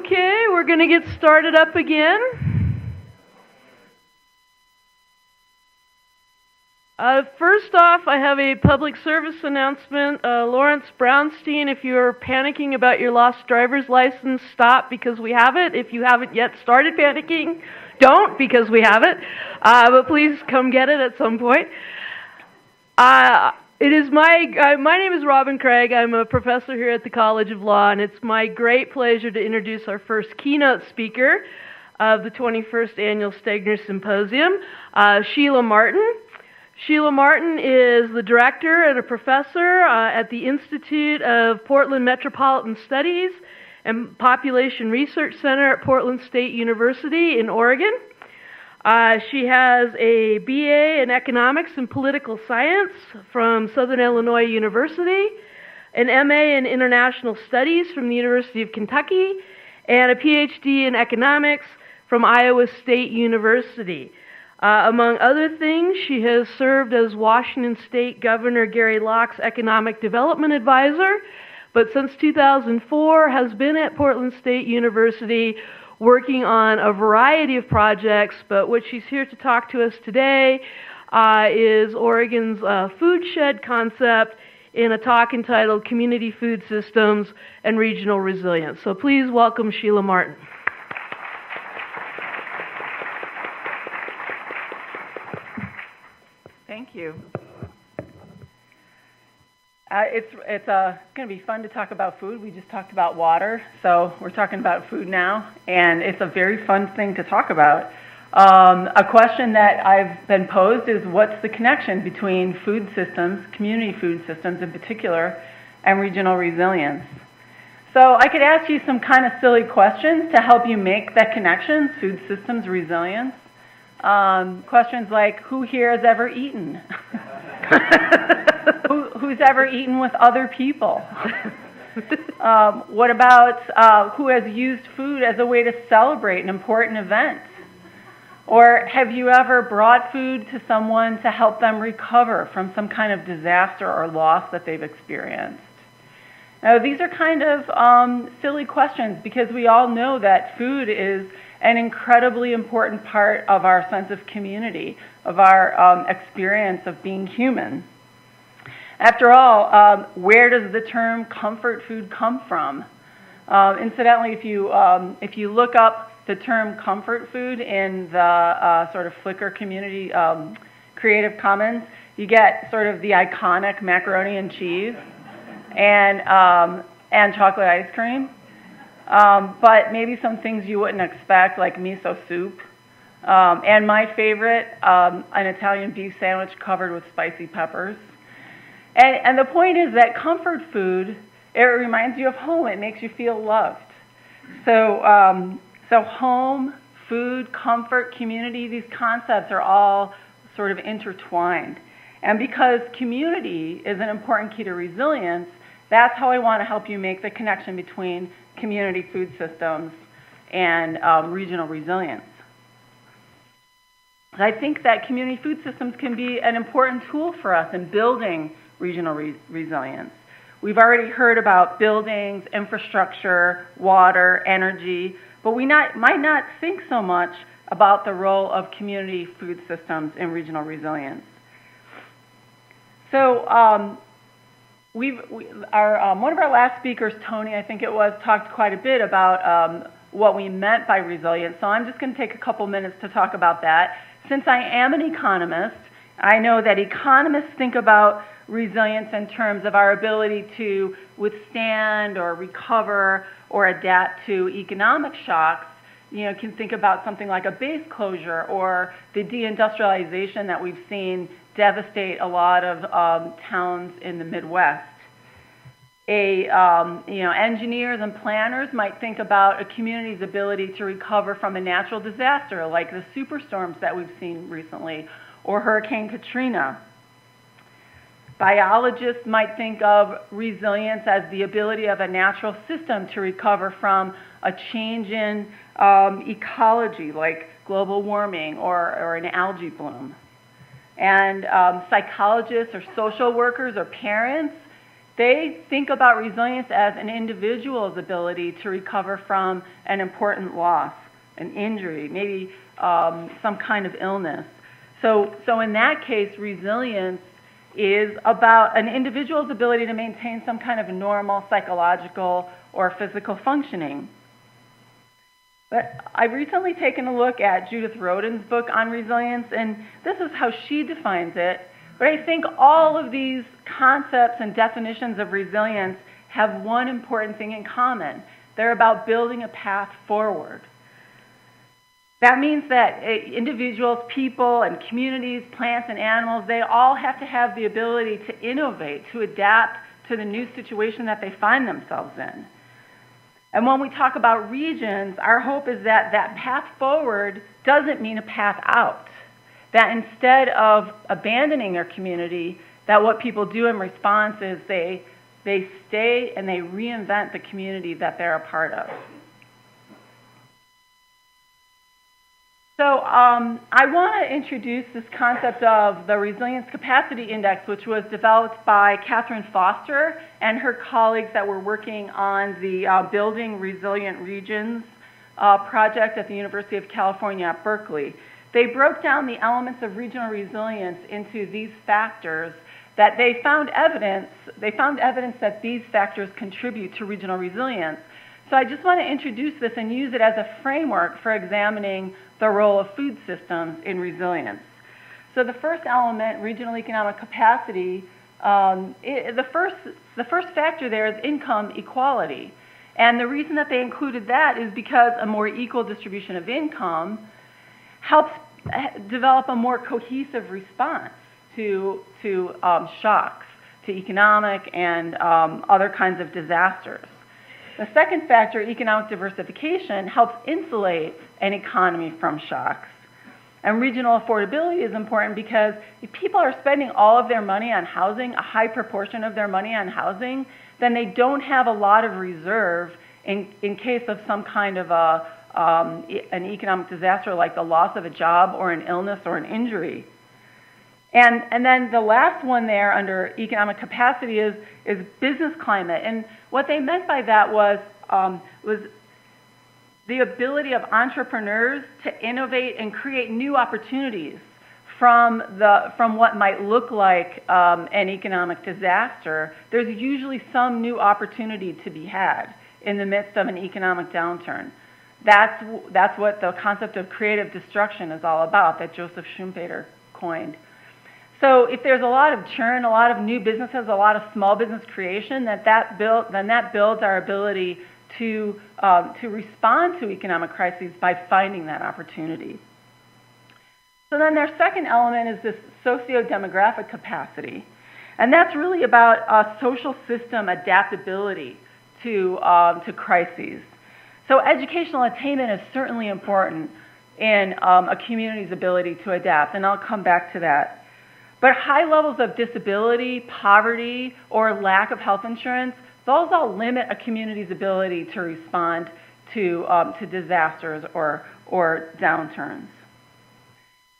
Okay, we're going to get started up again. First off, I have a public service announcement. Lawrence Brownstein, if you're panicking about your lost driver's license, stop because we have it. If you haven't yet started panicking, don't because we have it. But please come get it at some point. It is my name is Robin Craig. I'm a professor here at the College of Law, and it's my great pleasure to introduce our first keynote speaker of the 21st Annual Stegner Symposium, Sheila Martin. Sheila Martin is the director and a professor at the Institute of Portland Metropolitan Studies and Population Research Center at Portland State University in Oregon. She has a BA in Economics and Political Science from Southern Illinois University, an MA in International Studies from the University of Kentucky, and a PhD in Economics from Iowa State University. Among other things, she has served as Washington State Governor Gary Locke's Economic Development Advisor, but since 2004 has been at Portland State University working on a variety of projects, but what she's here to talk to us today is Oregon's food shed concept in a talk entitled Community Food Systems and Regional Resilience. So please welcome Sheila Martin. Thank you. It's going to be fun to talk about food. We just talked about water, so we're talking about food now, and it's a very fun thing to talk about. A question that I've been posed is what's the connection between food systems, community food systems in particular, and regional resilience? So I could ask you some kind of silly questions to help you make that connection, food systems, resilience. Questions like, who here has ever eaten? Who's ever eaten with other people? What about who has used food as a way to celebrate an important event? Or have you ever brought food to someone to help them recover from some kind of disaster or loss that they've experienced? Now, these are kind of silly questions because we all know that food is an incredibly important part of our sense of community, of our experience of being human. After all, where does the term comfort food come from? Incidentally, if you look up the term comfort food in the sort of Flickr community Creative Commons, you get sort of the iconic macaroni and cheese and chocolate ice cream. But maybe some things you wouldn't expect, like miso soup. And my favorite, an Italian beef sandwich covered with spicy peppers. And the point is that comfort food, it reminds you of home. It makes you feel loved. So home, food, comfort, community, these concepts are all sort of intertwined. And because community is an important key to resilience, that's how I want to help you make the connection between community food systems and regional resilience. I think that community food systems can be an important tool for us in building regional resilience. We've already heard about buildings, infrastructure, water, energy, but we might not think so much about the role of community food systems in regional resilience. So one of our last speakers, Tony, I think it was, talked quite a bit about what we meant by resilience. So I'm just going to take a couple minutes to talk about that. Since I am an economist, I know that economists think about resilience in terms of our ability to withstand or recover or adapt to economic shocks. You know, can think about something like a base closure or the deindustrialization that we've seen devastate a lot of towns in the Midwest. Engineers and planners might think about a community's ability to recover from a natural disaster like the superstorms that we've seen recently or Hurricane Katrina. Biologists might think of resilience as the ability of a natural system to recover from a change in ecology like global warming or an algae bloom. And psychologists or social workers or parents they think about resilience as an individual's ability to recover from an important loss, an injury, maybe some kind of illness. So in that case, resilience is about an individual's ability to maintain some kind of normal psychological or physical functioning. But I've recently taken a look at Judith Rodin's book on resilience, and this is how she defines it. But I think all of these concepts and definitions of resilience have one important thing in common. They're about building a path forward. That means that individuals, people, and communities, plants and animals, they all have to have the ability to innovate, to adapt to the new situation that they find themselves in. And when we talk about regions, our hope is that that path forward doesn't mean a path out. That instead of abandoning their community, that what people do in response is they stay and they reinvent the community that they're a part of. So I want to introduce this concept of the Resilience Capacity Index, which was developed by Catherine Foster and her colleagues that were working on the Building Resilient Regions project at the University of California at Berkeley. They broke down the elements of regional resilience into these factors that they found evidence that these factors contribute to regional resilience. So I just want to introduce this and use it as a framework for examining the role of food systems in resilience. So the first element, regional economic capacity, the first factor there is income equality. And the reason that they included that is because a more equal distribution of income helps develop a more cohesive response to shocks, to economic and other kinds of disasters. The second factor, economic diversification, helps insulate an economy from shocks. And regional affordability is important because if people are spending all of their money on housing, a high proportion of their money on housing, then they don't have a lot of reserve in case of some kind of an economic disaster like the loss of a job or an illness or an injury. And then the last one there under economic capacity is business climate. And what they meant by that was the ability of entrepreneurs to innovate and create new opportunities from what might look like an economic disaster. There's usually some new opportunity to be had in the midst of an economic downturn. That's what the concept of creative destruction is all about that Joseph Schumpeter coined. So if there's a lot of churn, a lot of new businesses, a lot of small business creation, then that builds our ability to respond to economic crises by finding that opportunity. So then their second element is this socio-demographic capacity. And that's really about social system adaptability to crises. So educational attainment is certainly important in a community's ability to adapt, and I'll come back to that. But high levels of disability, poverty, or lack of health insurance, those all limit a community's ability to respond to disasters or downturns.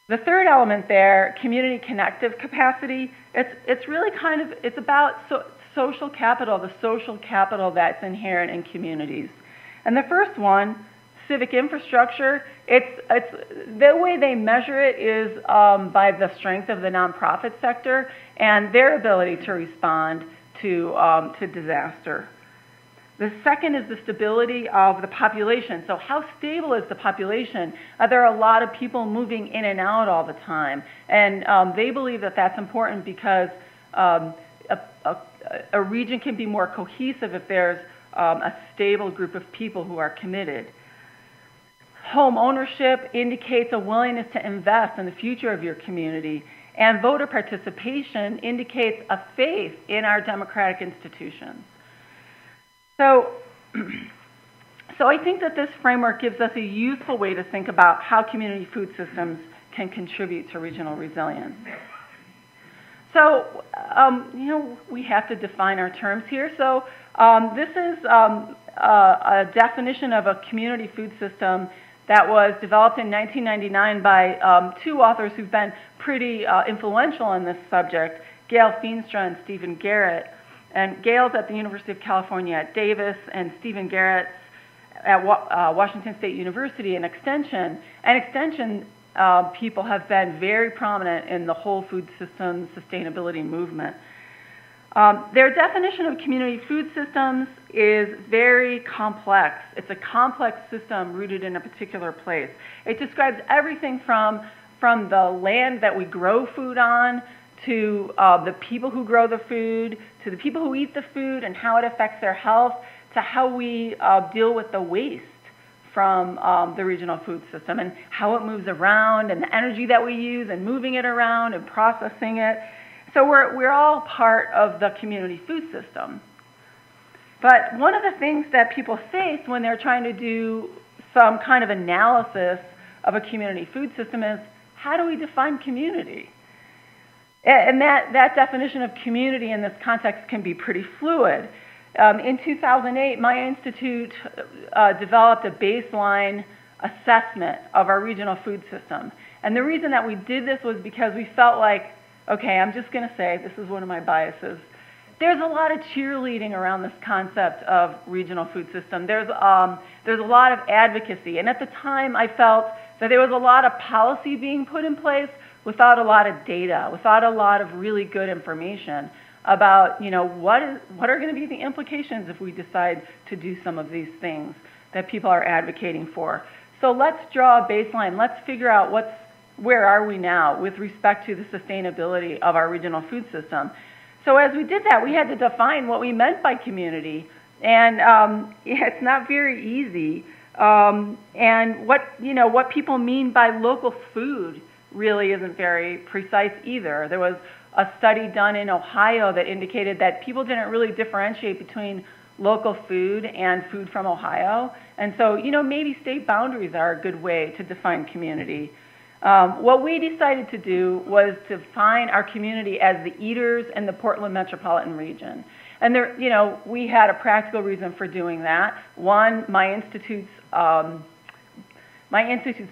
The third element there, community connective capacity, it's really it's about social capital, the social capital that's inherent in communities. And the first one, civic infrastructure, it's the way they measure it is by the strength of the nonprofit sector and their ability to respond to disaster. The second is the stability of the population. So how stable is the population? There are a lot of people moving in and out all the time, and they believe that that's important because a region can be more cohesive if there's a stable group of people who are committed. Home ownership indicates a willingness to invest in the future of your community, and voter participation indicates a faith in our democratic institutions. So I think that this framework gives us a useful way to think about how community food systems can contribute to regional resilience. So, we have to define our terms here. So this is a definition of a community food system that was developed in 1999 by two authors who've been pretty influential in this subject, Feenstra and Garret. And Gail's at the University of California at Davis, and Stephen Garrett's at Washington State University in Extension. And Extension people have been very prominent in the whole food system sustainability movement. Their definition of community food systems is very complex. It's a complex system rooted in a particular place. It describes everything from the land that we grow food on, to the people who grow the food, to the people who eat the food and how it affects their health, to how we deal with the waste from the regional food system and how it moves around, and the energy that we use in moving it around and processing it. So we're all part of the community food system. But one of the things that people face when they're trying to do some kind of analysis of a community food system is, how do we define community? And that definition of community in this context can be pretty fluid. In 2008, my institute developed a baseline assessment of our regional food system. And the reason that we did this was because we felt like, okay, I'm just going to say, this is one of my biases, there's a lot of cheerleading around this concept of regional food system. There's a lot of advocacy. And at the time, I felt that there was a lot of policy being put in place without a lot of data, without a lot of really good information about, what are going to be the implications if we decide to do some of these things that people are advocating for. So let's draw a baseline. Let's figure out where are we now with respect to the sustainability of our regional food system. So as we did that, we had to define what we meant by community, and it's not very easy. And what people mean by local food really isn't very precise either. There was a study done in Ohio that indicated that people didn't really differentiate between local food and food from Ohio. And so, maybe state boundaries are a good way to define community. What we decided to do was to define our community as the eaters in the Portland metropolitan region. And there, we had a practical reason for doing that. One, my institute's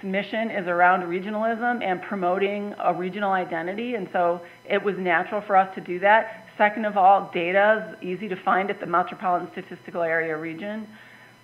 mission is around regionalism and promoting a regional identity, and so it was natural for us to do that. Second of all, data is easy to find at the Metropolitan Statistical Area region.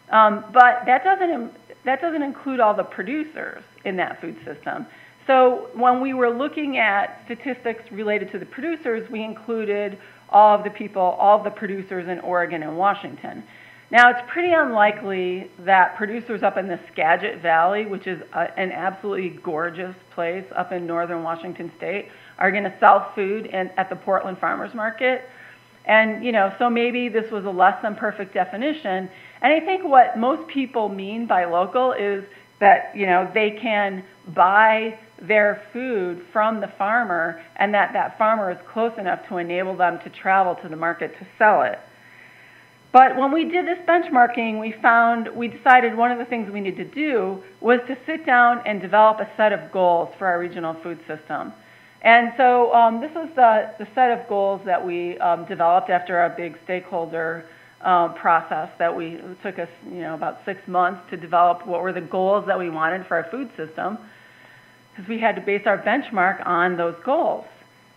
But that doesn't include all the producers in that food system. So when we were looking at statistics related to the producers, we included all of the producers in Oregon and Washington. Now, it's pretty unlikely that producers up in the Skagit Valley, which is an absolutely gorgeous place up in northern Washington state, are going to sell food at the Portland Farmers Market. And, so maybe this was a less than perfect definition. And I think what most people mean by local is that, they can buy their food from the farmer, and that farmer is close enough to enable them to travel to the market to sell it. But when we did this benchmarking, we decided one of the things we needed to do was to sit down and develop a set of goals for our regional food system. And so this was the set of goals that we developed after a big stakeholder process that took us, about 6 months to develop what were the goals that we wanted for our food system, because we had to base our benchmark on those goals.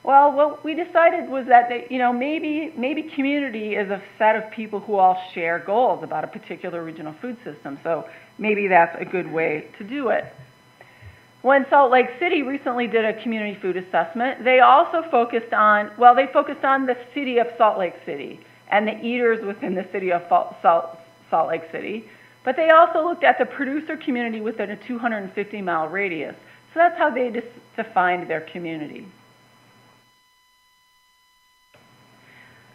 Well, what we decided was that maybe community is a set of people who all share goals about a particular regional food system. So maybe that's a good way to do it. When Salt Lake City recently did a community food assessment, they also focused on the city of Salt Lake City and the eaters within the city of Salt Lake City. But they also looked at the producer community within a 250-mile radius. So that's how they defined their community.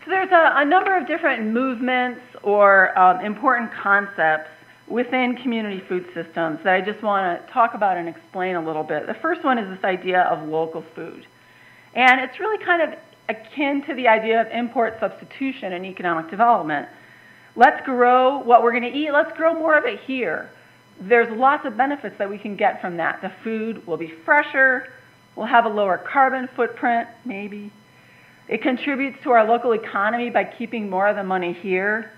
So there's a number of different movements or important concepts within community food systems that I just want to talk about and explain a little bit. The first one is this idea of local food. And it's really kind of akin to the idea of import substitution in economic development. Let's grow what we're going to eat. Let's grow more of it here. There's lots of benefits that we can get from that. The food will be fresher. We'll have a lower carbon footprint, maybe. It contributes to our local economy by keeping more of the money here.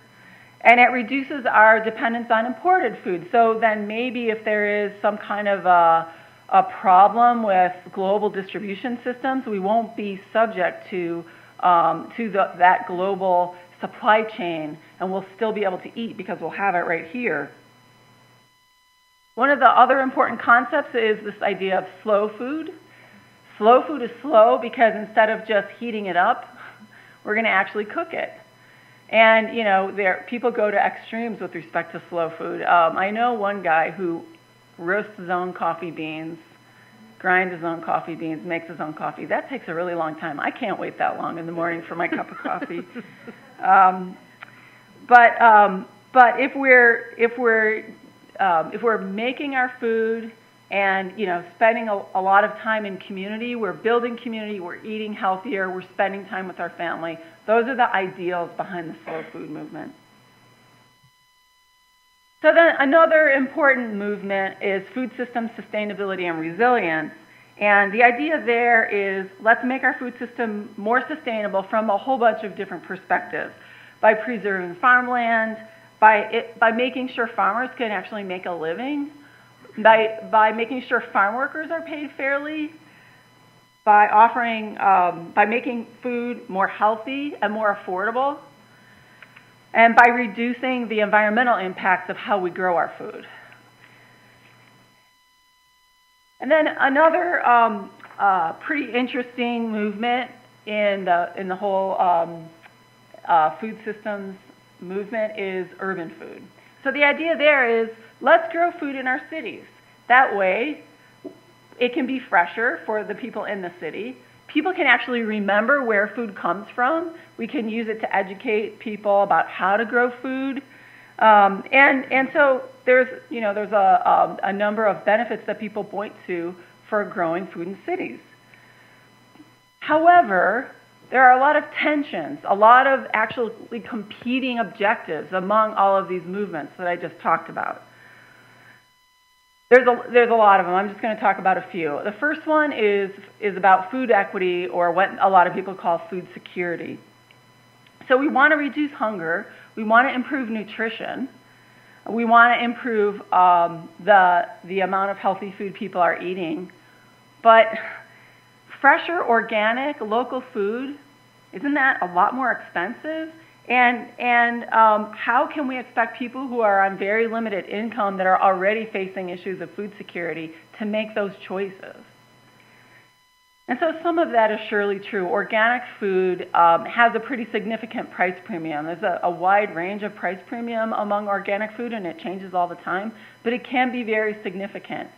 And it reduces our dependence on imported food. So then maybe if there is some kind of a problem with global distribution systems, we won't be subject to that global supply chain, and we'll still be able to eat because we'll have it right here. One of the other important concepts is this idea of slow food. Slow food is slow because instead of just heating it up, we're going to actually cook it. And, you know, people go to extremes with respect to slow food. I know one guy who roasts his own coffee beans, grinds his own coffee beans, makes his own coffee. That takes a really long time. I can't wait that long in the morning for my cup of coffee. But if we're making our food and, you know, spending a lot of time in community, we're building community, we're eating healthier, we're spending time with our family. Those are the ideals behind the slow food movement. So then another important movement is food system sustainability and resilience. And the idea there is let's make our food system more sustainable from a whole bunch of different perspectives. By preserving farmland, by making sure farmers can actually make a living, by making sure farm workers are paid fairly, by making food more healthy and more affordable, and by reducing the environmental impacts of how we grow our food. And then another pretty interesting movement in the whole food systems movement is urban food. So the idea there is let's grow food in our cities. That way, it can be fresher for the people in the city. People can actually remember where food comes from. We can use it to educate people about how to grow food. And so there's a number of benefits that people point to for growing food in cities. However, there are a lot of tensions, a lot of actually competing objectives among all of these movements that I just talked about. There's a lot of them. I'm just going to talk about a few. The first one is about food equity, or what a lot of people call food security. So we want to reduce hunger. We want to improve nutrition. We want to improve the amount of healthy food people are eating. But fresher, organic, local food, isn't that a lot more expensive? And how can we expect people who are on very limited income that are already facing issues of food security to make those choices? And so some of that is surely true. Organic food has a pretty significant price premium. There's a wide range of price premium among organic food, and it changes all the time, but it can be very significant.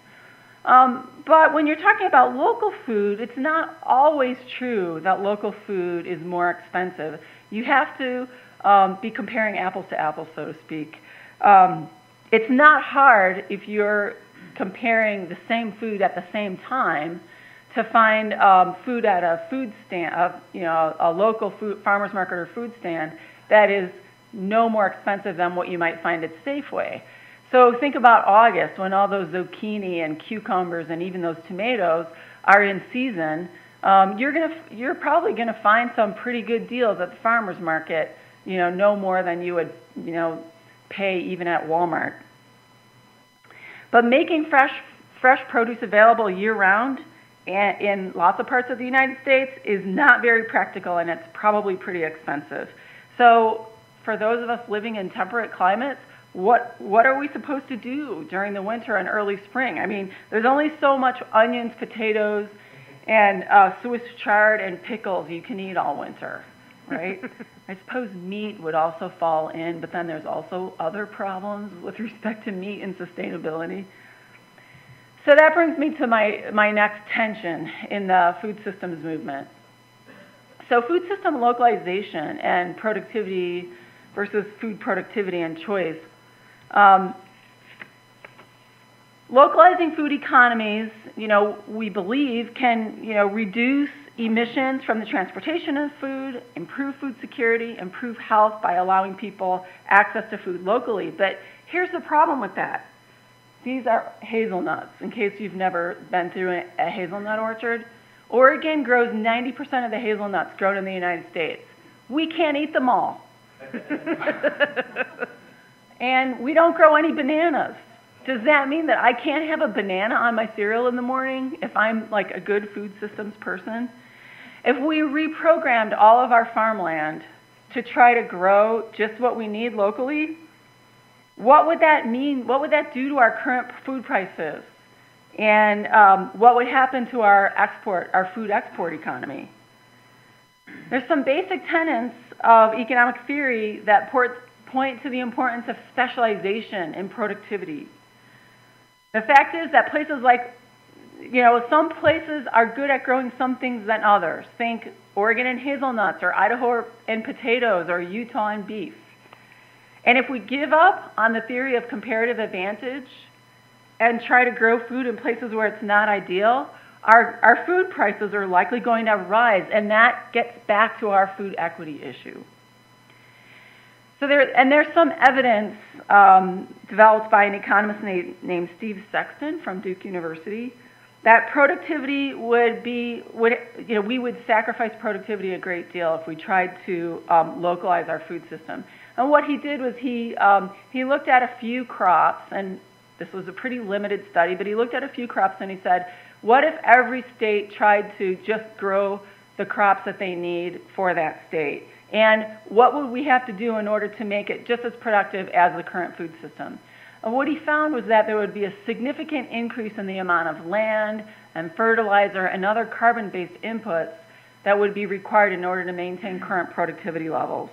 But when you're talking about local food, it's not always true that local food is more expensive. You have to be comparing apples to apples, so to speak. It's not hard if you're comparing the same food at the same time to find food at a food stand, a local food, farmer's market or food stand that is no more expensive than what you might find at Safeway. So think about August when all those zucchini and cucumbers and even those tomatoes are in season. You're probably gonna find some pretty good deals at the farmer's market. No more than you would pay even at Walmart. But making fresh produce available year-round in lots of parts of the United States is not very practical, and it's probably pretty expensive. So for those of us living in temperate climates, what are we supposed to do during the winter and early spring? I mean, there's only so much onions, potatoes, and Swiss chard and pickles you can eat all winter, right? I suppose meat would also fall in, but then there's also other problems with respect to meat and sustainability. So that brings me to my next tension in the food systems movement. So food system localization and productivity versus food productivity and choice. Localizing food economies, we believe can, reduce emissions from the transportation of food, improve food security, improve health by allowing people access to food locally. But here's the problem with that. These are hazelnuts, in case you've never been through a hazelnut orchard. Oregon grows 90% of the hazelnuts grown in the United States. We can't eat them all. And we don't grow any bananas. Does that mean that I can't have a banana on my cereal in the morning if I'm like a good food systems person? If we reprogrammed all of our farmland to try to grow just what we need locally, what would that mean? What would that do to our current food prices? And what would happen to our food export economy? There's some basic tenets of economic theory that point to the importance of specialization in productivity. The fact is that places like, some places are good at growing some things than others. Think Oregon and hazelnuts, or Idaho and potatoes, or Utah and beef. And if we give up on the theory of comparative advantage and try to grow food in places where it's not ideal, our food prices are likely going to rise, and that gets back to our food equity issue. So there's some evidence developed by an economist named Steve Sexton from Duke University that productivity we would sacrifice productivity a great deal if we tried to localize our food system. And what he did was he looked at a few crops, and this was a pretty limited study, but he looked at a few crops and he said, what if every state tried to just grow the crops that they need for that state? And what would we have to do in order to make it just as productive as the current food system? And what he found was that there would be a significant increase in the amount of land and fertilizer and other carbon-based inputs that would be required in order to maintain current productivity levels.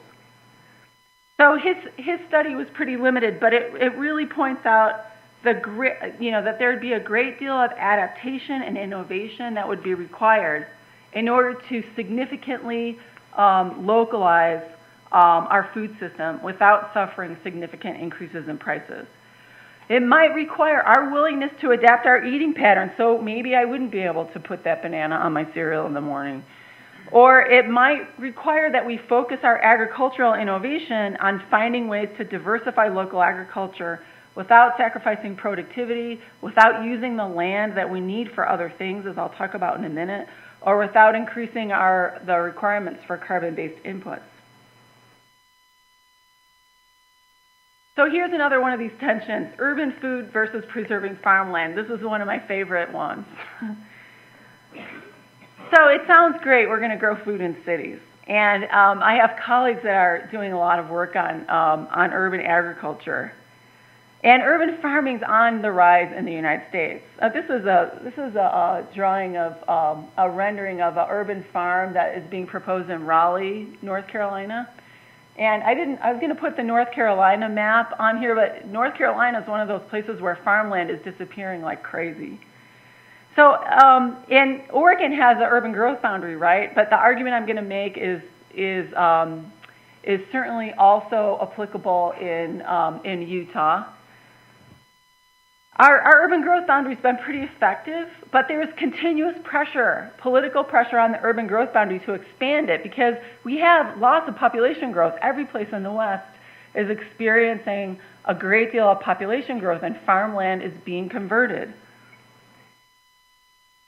So his study was pretty limited, but it really points out that there would be a great deal of adaptation and innovation that would be required in order to significantly localize our food system without suffering significant increases in prices. It might require our willingness to adapt our eating patterns, so maybe I wouldn't be able to put that banana on my cereal in the morning. Or it might require that we focus our agricultural innovation on finding ways to diversify local agriculture without sacrificing productivity, without using the land that we need for other things, as I'll talk about in a minute, or without increasing the requirements for carbon-based inputs. So here's another one of these tensions, urban food versus preserving farmland. This is one of my favorite ones. So it sounds great, we're going to grow food in cities. And I have colleagues that are doing a lot of work on urban agriculture. And urban farming's on the rise in the United States. This is a drawing of a rendering of an urban farm that is being proposed in Raleigh, North Carolina. And I was going to put the North Carolina map on here, but North Carolina is one of those places where farmland is disappearing like crazy. So, and Oregon has an urban growth boundary, right? But the argument I'm going to make is certainly also applicable in Utah. Our urban growth boundary has been pretty effective, but there is continuous pressure, political pressure on the urban growth boundary to expand it because we have lots of population growth. Every place in the West is experiencing a great deal of population growth, and farmland is being converted.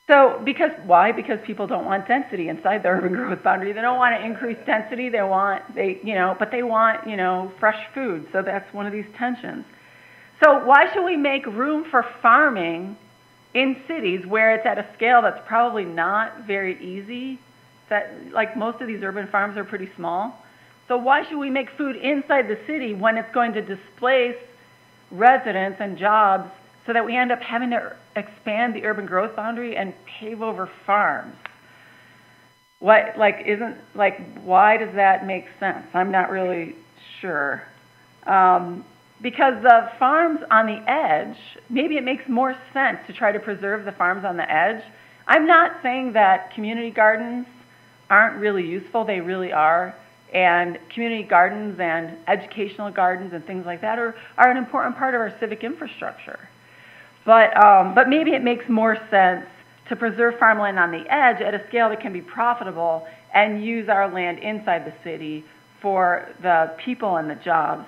So, why? Because people don't want density inside the urban growth boundary. They don't want to increase density. They want fresh food. So that's one of these tensions. So why should we make room for farming in cities where it's at a scale that's probably not very easy? Like most of these urban farms are pretty small. So why should we make food inside the city when it's going to displace residents and jobs so that we end up having to expand the urban growth boundary and pave over farms? Why does that make sense? I'm not really sure. Because the farms on the edge, maybe it makes more sense to try to preserve the farms on the edge. I'm not saying that community gardens aren't really useful. They really are. And community gardens and educational gardens and things like that are an important part of our civic infrastructure. But maybe it makes more sense to preserve farmland on the edge at a scale that can be profitable and use our land inside the city for the people and the jobs.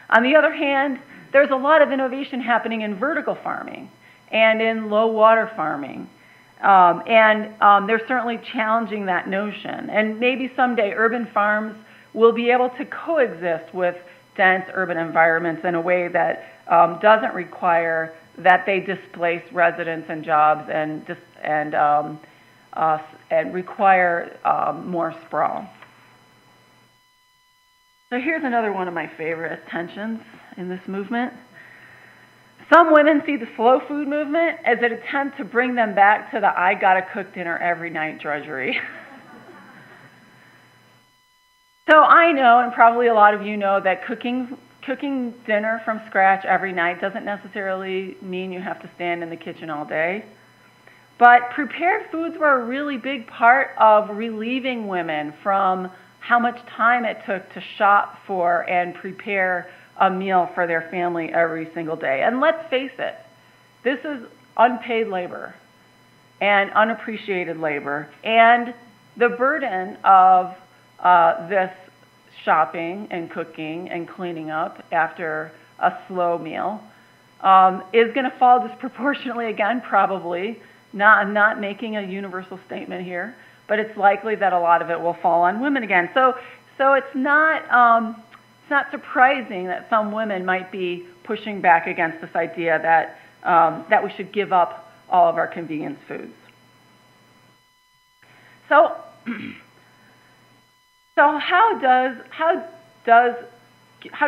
On the other hand, there's a lot of innovation happening in vertical farming and in low water farming. They're certainly challenging that notion. And maybe someday urban farms will be able to coexist with dense urban environments in a way that doesn't require that they displace residents and jobs and and require more sprawl. So here's another one of my favorite tensions in this movement. Some women see the slow food movement as an attempt to bring them back to the I gotta cook dinner every night drudgery. So I know, and probably a lot of you know, that cooking dinner from scratch every night doesn't necessarily mean you have to stand in the kitchen all day. But prepared foods were a really big part of relieving women from how much time it took to shop for and prepare a meal for their family every single day. And let's face it, this is unpaid labor and unappreciated labor. And the burden of this shopping and cooking and cleaning up after a slow meal is going to fall disproportionately again, probably. I'm not making a universal statement here, but it's likely that a lot of it will fall on women again. So it's not surprising that some women might be pushing back against this idea that we should give up all of our convenience foods. So how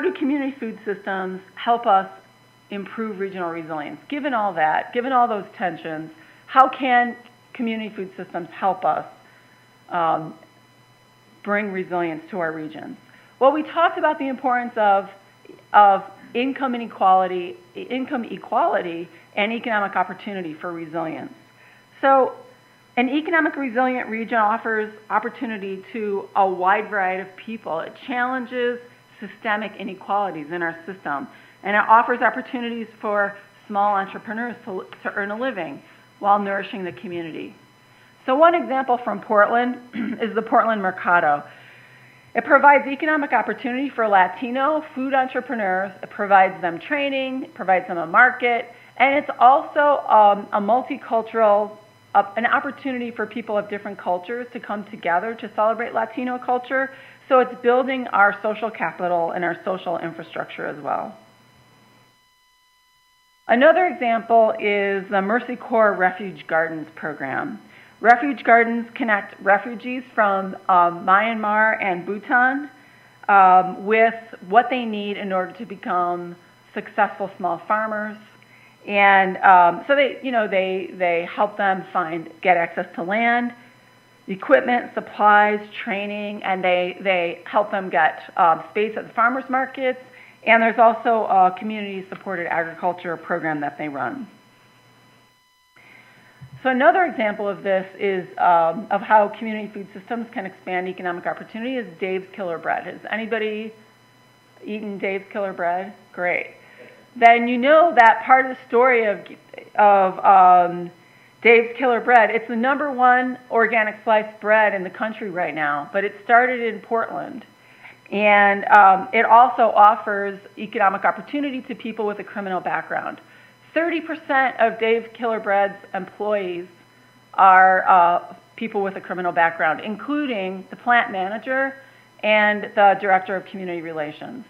do community food systems help us improve regional resilience? Given all that, given all those tensions, how can community food systems help us bring resilience to our regions? Well, we talked about the importance of income equality and economic opportunity for resilience. So an economic resilient region offers opportunity to a wide variety of people. It challenges systemic inequalities in our system, and it offers opportunities for small entrepreneurs to earn a living while nourishing the community. So one example from Portland is the Portland Mercado. It provides economic opportunity for Latino food entrepreneurs. It provides them training, it provides them a market, and it's also a multicultural, an opportunity for people of different cultures to come together to celebrate Latino culture. So it's building our social capital and our social infrastructure as well. Another example is the Mercy Corps Refuge Gardens program. Refuge Gardens connect refugees from Myanmar and Bhutan with what they need in order to become successful small farmers. And so they help them get access to land, equipment, supplies, training, and they help them get space at the farmers markets. And there's also a community-supported agriculture program that they run. So another example of this is of how community food systems can expand economic opportunity is Dave's Killer Bread. Has anybody eaten Dave's Killer Bread? Great. Then you know that part of the story of Dave's Killer Bread. It's the #1 organic sliced bread in the country right now, but it started in Portland. And it also offers economic opportunity to people with a criminal background. 30% of Dave's Killer Bread's employees are people with a criminal background, including the plant manager and the director of community relations.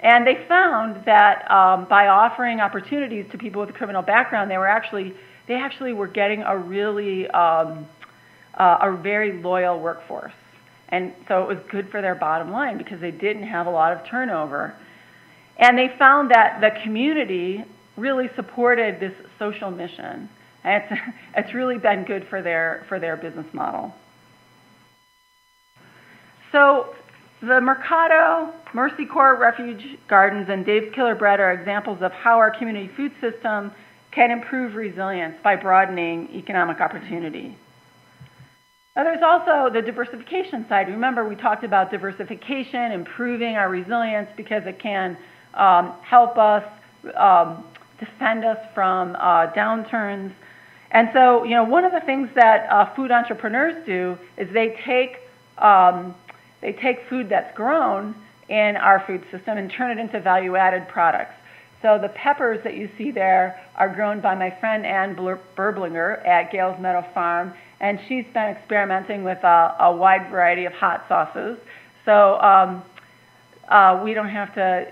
And they found that by offering opportunities to people with a criminal background, they actually were getting a really a very loyal workforce. And so it was good for their bottom line because they didn't have a lot of turnover. And they found that the community really supported this social mission. And it's really been good for their business model. So the Mercado, Mercy Corps Refuge Gardens, and Dave's Killer Bread are examples of how our community food system can improve resilience by broadening economic opportunity. Now, there's also the diversification side. Remember, we talked about diversification, improving our resilience because it can help us defend us from downturns. And so, one of the things that food entrepreneurs do is they take food that's grown in our food system and turn it into value-added products. So the peppers that you see there are grown by my friend Ann Berblinger at Gales Meadow Farm, and she's been experimenting with a wide variety of hot sauces. So we don't have to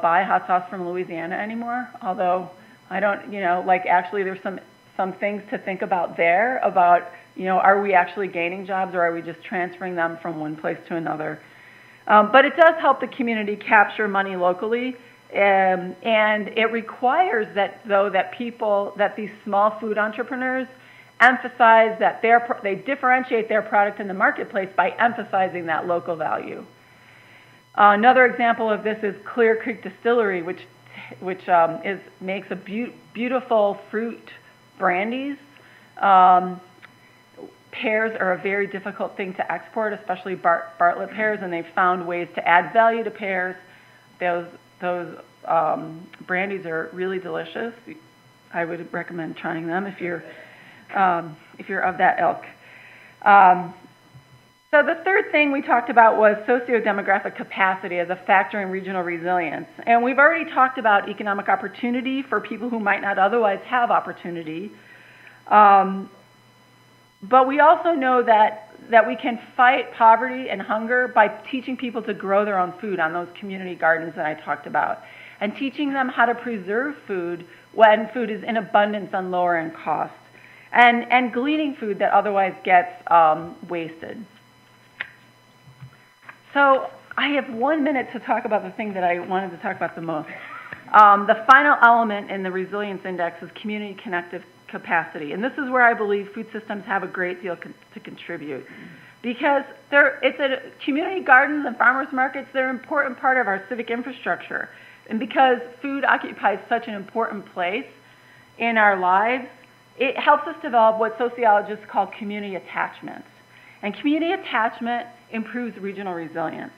buy hot sauce from Louisiana anymore, although I don't, actually there's some things to think about there about Are we actually gaining jobs, or are we just transferring them from one place to another? But it does help the community capture money locally, and it requires that these small food entrepreneurs emphasize that they differentiate their product in the marketplace by emphasizing that local value. Another example of this is Clear Creek Distillery, which makes a beautiful fruit brandies. Pears are a very difficult thing to export, especially Bartlett pears, and they've found ways to add value to pears. Those brandies are really delicious. I would recommend trying them if you're of that ilk. So the third thing we talked about was socio-demographic capacity as a factor in regional resilience. And we've already talked about economic opportunity for people who might not otherwise have opportunity. But we also know that we can fight poverty and hunger by teaching people to grow their own food on those community gardens that I talked about, and teaching them how to preserve food when food is in abundance on lower end costs, and gleaning food that otherwise gets wasted. So I have 1 minute to talk about the thing that I wanted to talk about the most. The final element in the resilience index is community connective capacity, and this is where I believe food systems have a great deal to contribute, because community gardens and farmers markets, they're an important part of our civic infrastructure, and because food occupies such an important place in our lives, it helps us develop what sociologists call community attachment, and community attachment improves regional resilience.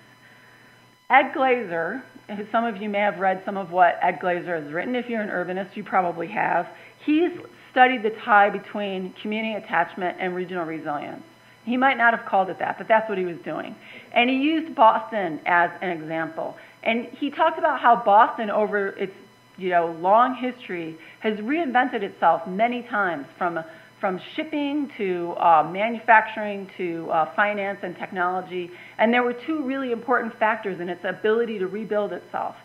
Ed Glazer, some of you may have read some of what Ed Glazer has written. If you're an urbanist, you probably have. He's studied the tie between community attachment and regional resilience. He might not have called it that, but that's what he was doing. And he used Boston as an example. And he talked about how Boston, over its long history, has reinvented itself many times, from shipping to manufacturing to finance and technology. And there were two really important factors in its ability to rebuild itself.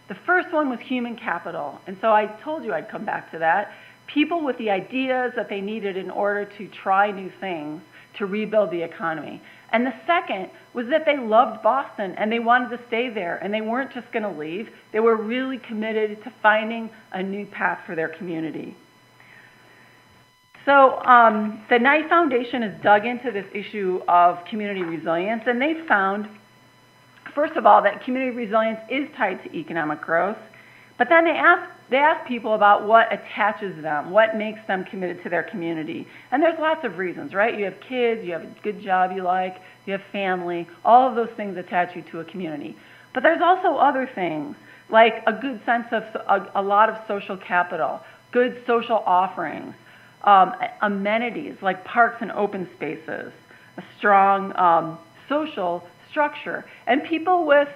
The first one was human capital. And so I told you I'd come back to that. People with the ideas that they needed in order to try new things to rebuild the economy. And the second was that they loved Boston and they wanted to stay there, and they weren't just going to leave. They were really committed to finding a new path for their community. So the Knight Foundation has dug into this issue of community resilience, and they found, first of all, that community resilience is tied to economic growth. But then they ask people about what attaches them, what makes them committed to their community. And there's lots of reasons, right? You have kids, you have a good job you like, you have family, all of those things attach you to a community. But there's also other things, like a good sense of a lot of social capital, good social offerings, amenities like parks and open spaces, a strong social structure. And people with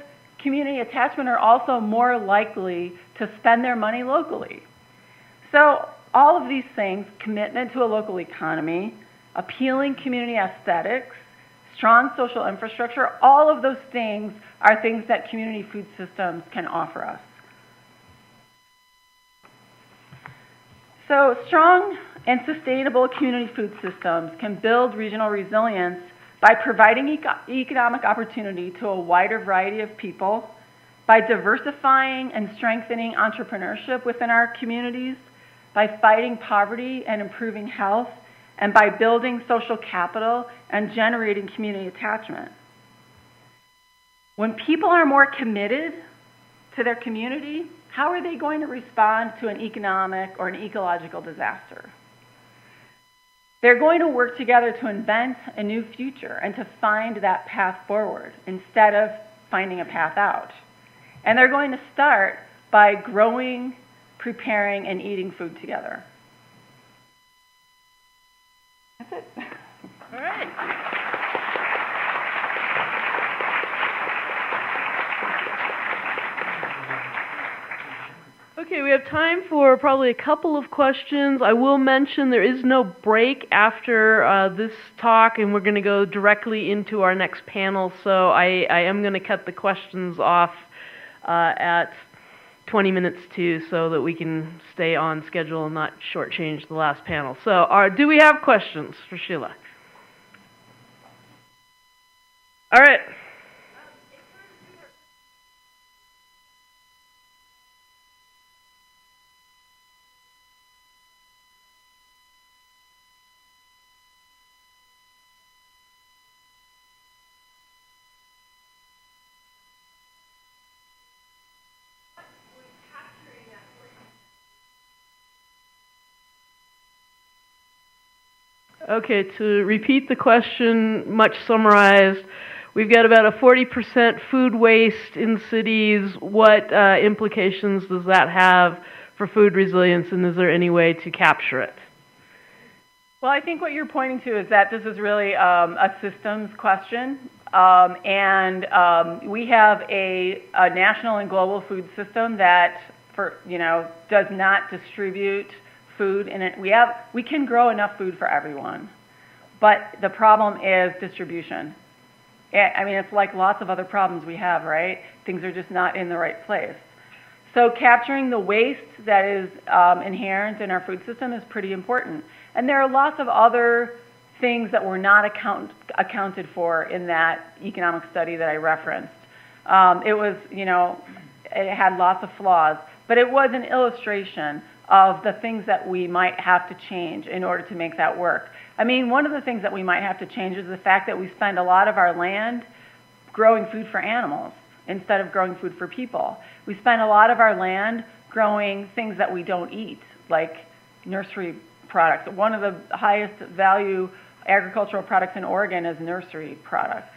community attachment are also more likely to spend their money locally. So all of these things, commitment to a local economy, appealing community aesthetics, strong social infrastructure, all of those things are things that community food systems can offer us. So strong and sustainable community food systems can build regional resilience by providing economic opportunity to a wider variety of people, by diversifying and strengthening entrepreneurship within our communities, by fighting poverty and improving health, and by building social capital and generating community attachment. When people are more committed to their community, how are they going to respond to an economic or an ecological disaster? They're going to work together to invent a new future and to find that path forward instead of finding a path out. And they're going to start by growing, preparing, and eating food together. That's it. All right. Okay, we have time for probably a couple of questions. I will mention there is no break after this talk, and we're going to go directly into our next panel, so I am going to cut the questions off at 20 minutes to, so that we can stay on schedule and not shortchange the last panel. So do we have questions for Sheila? All right. Okay, to repeat the question, much summarized, we've got about a 40% food waste in cities. What implications does that have for food resilience, and is there any way to capture it? Well, I think what you're pointing to is that this is really a systems question, we have a national and global food system that, does not distribute food in it. We can grow enough food for everyone, but the problem is distribution. I mean, it's like lots of other problems we have, right? Things are just not in the right place. So capturing the waste that is inherent in our food system is pretty important. And there are lots of other things that were not accounted for in that economic study that I referenced. It had lots of flaws, but it was an illustration of the things that we might have to change in order to make that work. I mean, one of the things that we might have to change is the fact that we spend a lot of our land growing food for animals instead of growing food for people. We spend a lot of our land growing things that we don't eat, like nursery products. One of the highest value agricultural products in Oregon is nursery products,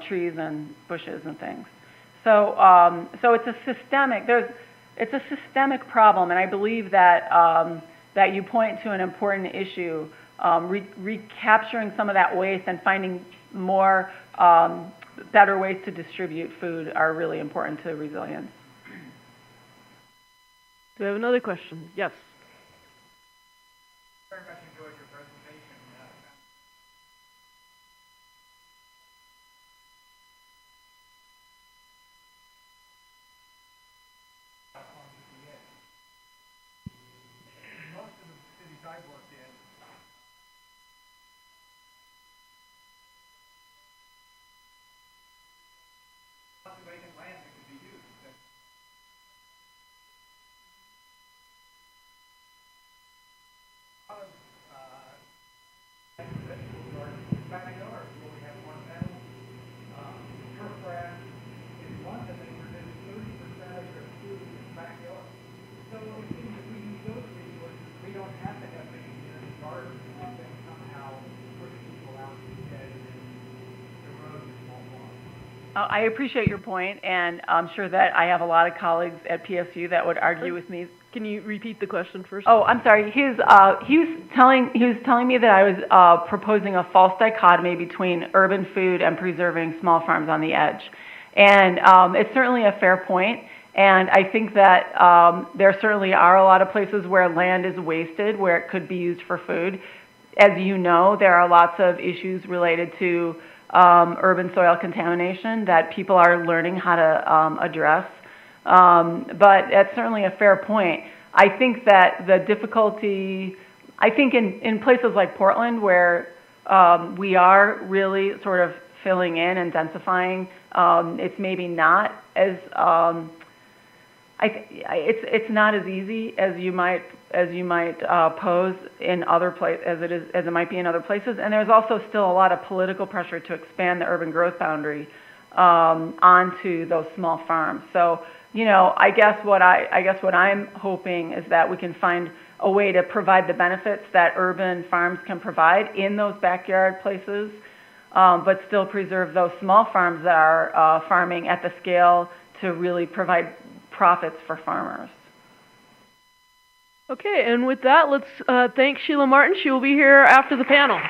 trees and bushes and things. So it's a systemic problem, and I believe that that you point to an important issue. Recapturing some of that waste and finding more better ways to distribute food are really important to resilience. Do we have another question? Yes. Very much enjoyed your presentation. Most of the cities I've worked in, lots of vacant land that could be used. A lot of backyards where we have one metal, turf grass. In London, they produce 30% of their food in the backyard. So it seems if we use those resources, we don't have to have big gardens and then somehow push people out instead and erode the small farms. I appreciate your point, and I'm sure that I have a lot of colleagues at PSU that would argue with me. Can you repeat the question first? Oh, I'm sorry. He was telling me that I was proposing a false dichotomy between urban food and preserving small farms on the edge, and it's certainly a fair point. And I think that there certainly are a lot of places where land is wasted, where it could be used for food. As you know, there are lots of issues related to urban soil contamination that people are learning how to address. But that's certainly a fair point. I think that the difficulty, in places like Portland where we are really sort of filling in and densifying, it's maybe not as it's not as easy as you might pose in other places as it might be in other places. And there's also still a lot of political pressure to expand the urban growth boundary onto those small farms. So I guess what I'm hoping is that we can find a way to provide the benefits that urban farms can provide in those backyard places, but still preserve those small farms that are farming at the scale to really provide profits for farmers. Okay, and with that, let's thank Sheila Martin. She will be here after the panel.